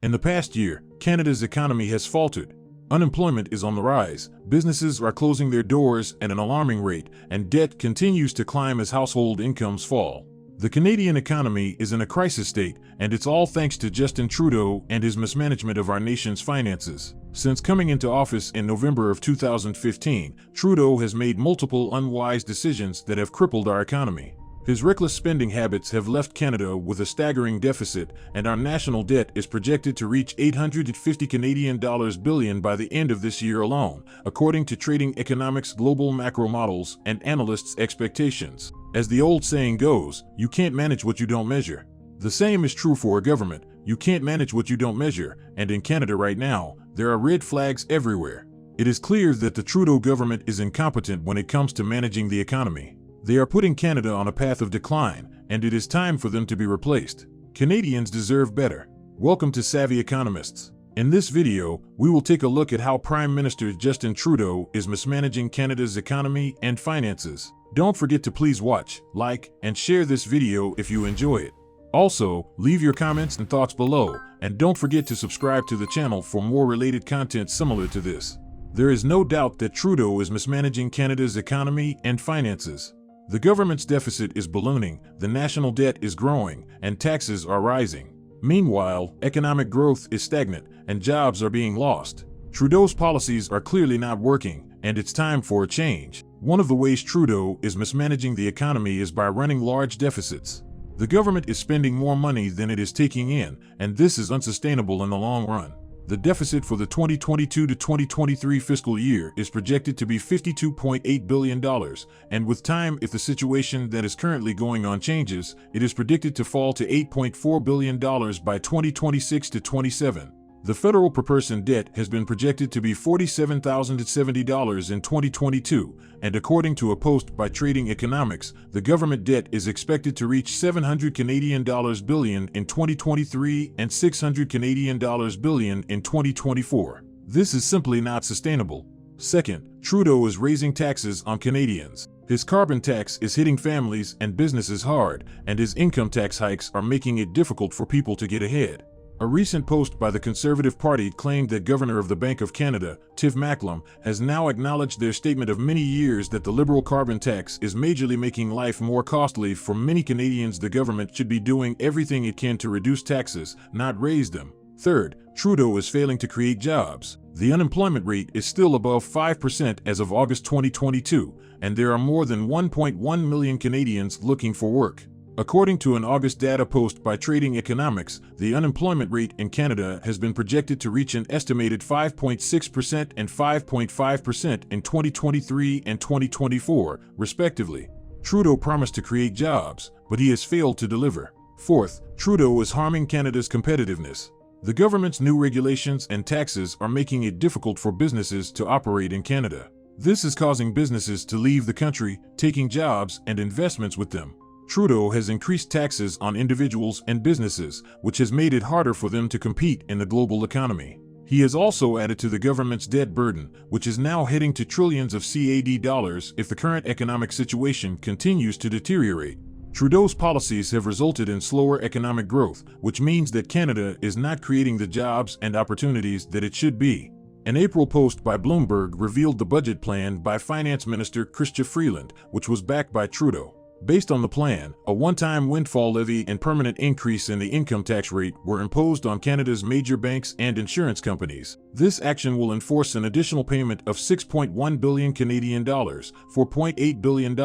In the past year, Canada's economy has faltered. Unemployment is on the rise, businesses are closing their doors at an alarming rate, and debt continues to climb as household incomes fall. The Canadian economy is in a crisis state, and it's all thanks to Justin Trudeau and his mismanagement of our nation's finances. Since coming into office in November of 2015, Trudeau has made multiple unwise decisions that have crippled our economy. His reckless spending habits have left Canada with a staggering deficit, and our national debt is projected to reach $850 billion by the end of this year alone, according to Trading Economics' global macro models and analysts' expectations. As the old saying goes, you can't manage what you don't measure. The same is true for a government. You can't manage what you don't measure, and in Canada right now, there are red flags everywhere. It is clear that the Trudeau government is incompetent when it comes to managing the economy. They are putting Canada on a path of decline, and it is time for them to be replaced. Canadians deserve better. Welcome to Savvy Economists. In this video, we will take a look at how Prime Minister Justin Trudeau is mismanaging Canada's economy and finances. Don't forget to please watch, like, and share this video if you enjoy it. Also, leave your comments and thoughts below, and don't forget to subscribe to the channel for more related content similar to this. There is no doubt that Trudeau is mismanaging Canada's economy and finances. The government's deficit is ballooning, the national debt is growing, and taxes are rising. Meanwhile, economic growth is stagnant, and jobs are being lost. Trudeau's policies are clearly not working, and it's time for a change. One of the ways Trudeau is mismanaging the economy is by running large deficits. The government is spending more money than it is taking in, and this is unsustainable in the long run. The deficit for the 2022 to 2023 fiscal year is projected to be $52.8 billion, and with time, if the situation that is currently going on changes, it is predicted to fall to $8.4 billion by 2026 to 27. The federal per-person debt has been projected to be $47,070 in 2022, and according to a post by Trading Economics, the government debt is expected to reach $700 billion in 2023 and $600 billion in 2024. This is simply not sustainable. Second, Trudeau is raising taxes on Canadians. His carbon tax is hitting families and businesses hard, and his income tax hikes are making it difficult for people to get ahead. A recent post by the Conservative Party claimed that Governor of the Bank of Canada, Tiff Macklem, has now acknowledged their statement of many years that the Liberal carbon tax is majorly making life more costly for many Canadians. The government should be doing everything it can to reduce taxes, not raise them. Third, Trudeau is failing to create jobs. The unemployment rate is still above 5% as of August 2022, and there are more than 1.1 million Canadians looking for work. According to an August data post by Trading Economics, the unemployment rate in Canada has been projected to reach an estimated 5.6% and 5.5% in 2023 and 2024, respectively. Trudeau promised to create jobs, but he has failed to deliver. Fourth, Trudeau is harming Canada's competitiveness. The government's new regulations and taxes are making it difficult for businesses to operate in Canada. This is causing businesses to leave the country, taking jobs and investments with them. Trudeau has increased taxes on individuals and businesses, which has made it harder for them to compete in the global economy. He has also added to the government's debt burden, which is now heading to trillions of CAD dollars if the current economic situation continues to deteriorate. Trudeau's policies have resulted in slower economic growth, which means that Canada is not creating the jobs and opportunities that it should be. An April post by Bloomberg revealed the budget plan by Finance Minister Chrystia Freeland, which was backed by Trudeau. Based on the plan, a one-time windfall levy and permanent increase in the income tax rate were imposed on Canada's major banks and insurance companies. This action will enforce an additional payment of 6.1 billion Canadian dollars, $4.8 billion,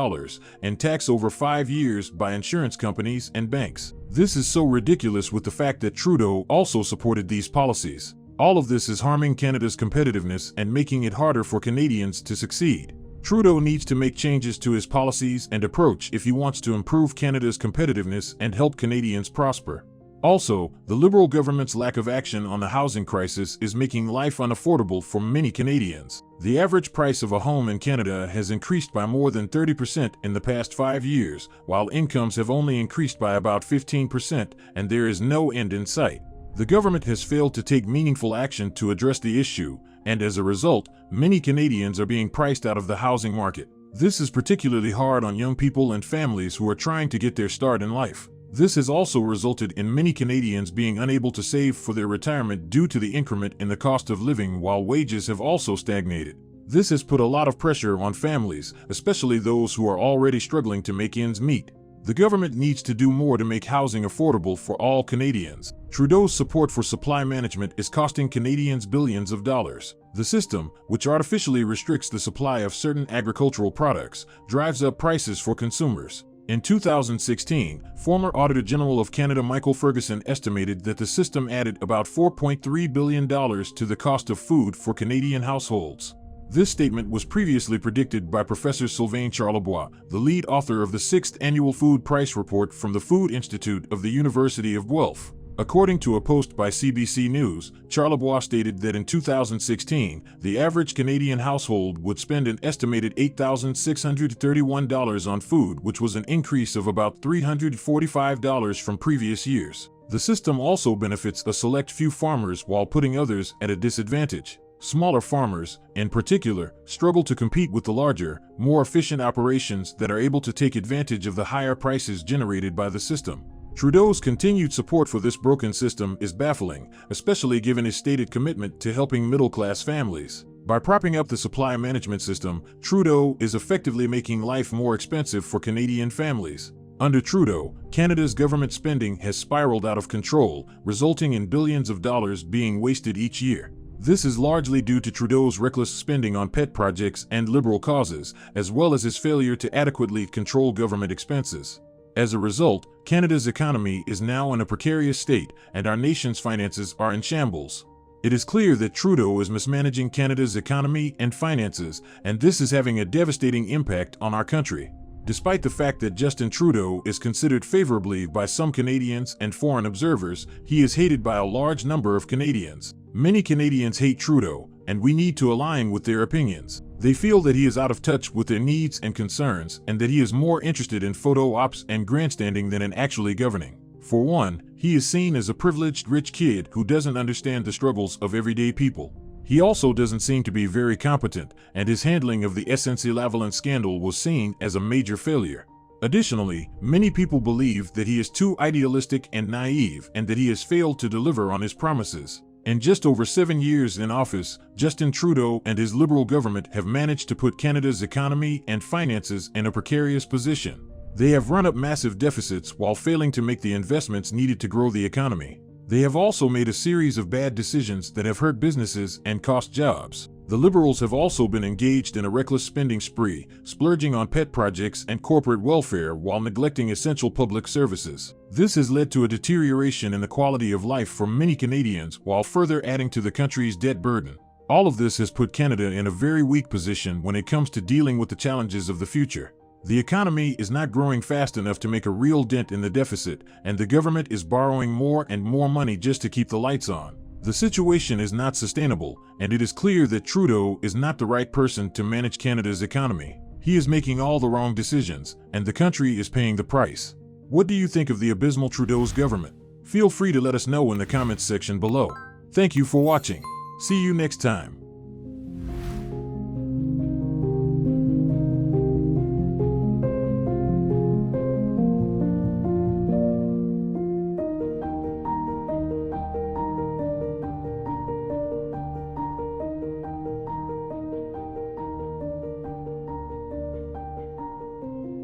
and tax over 5 years by insurance companies and banks. This is so ridiculous with the fact that Trudeau also supported these policies. All of this is harming Canada's competitiveness and making it harder for Canadians to succeed. Trudeau needs to make changes to his policies and approach if he wants to improve Canada's competitiveness and help Canadians prosper. Also, the Liberal government's lack of action on the housing crisis is making life unaffordable for many Canadians. The average price of a home in Canada has increased by more than 30% in the past 5 years, while incomes have only increased by about 15%, and there is no end in sight. The government has failed to take meaningful action to address the issue, and as a result, many Canadians are being priced out of the housing market. This is particularly hard on young people and families who are trying to get their start in life. This has also resulted in many Canadians being unable to save for their retirement due to the increment in the cost of living, while wages have also stagnated. This has put a lot of pressure on families, especially those who are already struggling to make ends meet. The government needs to do more to make housing affordable for all Canadians. Trudeau's support for supply management is costing Canadians billions of dollars. The system, which artificially restricts the supply of certain agricultural products, drives up prices for consumers. In 2016, former Auditor General of Canada Michael Ferguson estimated that the system added about $4.3 billion to the cost of food for Canadian households. This statement was previously predicted by Professor Sylvain Charlebois, the lead author of the 6th Annual Food Price Report from the Food Institute of the University of Guelph. According to a post by CBC News, Charlebois stated that in 2016, the average Canadian household would spend an estimated $8,631 on food, which was an increase of about $345 from previous years. The system also benefits a select few farmers while putting others at a disadvantage. Smaller farmers, in particular, struggle to compete with the larger, more efficient operations that are able to take advantage of the higher prices generated by the system. Trudeau's continued support for this broken system is baffling, especially given his stated commitment to helping middle-class families. By propping up the supply management system, Trudeau is effectively making life more expensive for Canadian families. Under Trudeau, Canada's government spending has spiraled out of control, resulting in billions of dollars being wasted each year. This is largely due to Trudeau's reckless spending on pet projects and liberal causes, as well as his failure to adequately control government expenses. As a result, Canada's economy is now in a precarious state, and our nation's finances are in shambles. It is clear that Trudeau is mismanaging Canada's economy and finances, and this is having a devastating impact on our country. Despite the fact that Justin Trudeau is considered favorably by some Canadians and foreign observers, he is hated by a large number of Canadians. Many Canadians hate Trudeau, and we need to align with their opinions. They feel that he is out of touch with their needs and concerns, and that he is more interested in photo ops and grandstanding than in actually governing. For one, he is seen as a privileged rich kid who doesn't understand the struggles of everyday people. He also doesn't seem to be very competent, and his handling of the SNC-Lavalin scandal was seen as a major failure. Additionally, many people believe that he is too idealistic and naive, and that he has failed to deliver on his promises. In just over 7 years in office, Justin Trudeau and his Liberal government have managed to put Canada's economy and finances in a precarious position. They have run up massive deficits while failing to make the investments needed to grow the economy. They have also made a series of bad decisions that have hurt businesses and cost jobs. The Liberals have also been engaged in a reckless spending spree, splurging on pet projects and corporate welfare while neglecting essential public services. This has led to a deterioration in the quality of life for many Canadians while further adding to the country's debt burden. All of this has put Canada in a very weak position when it comes to dealing with the challenges of the future. The economy is not growing fast enough to make a real dent in the deficit, and the government is borrowing more and more money just to keep the lights on. The situation is not sustainable, and it is clear that Trudeau is not the right person to manage Canada's economy. He is making all the wrong decisions, and the country is paying the price. What do you think of the abysmal Trudeau's government? Feel free to let us know in the comments section below. Thank you for watching. See you next time.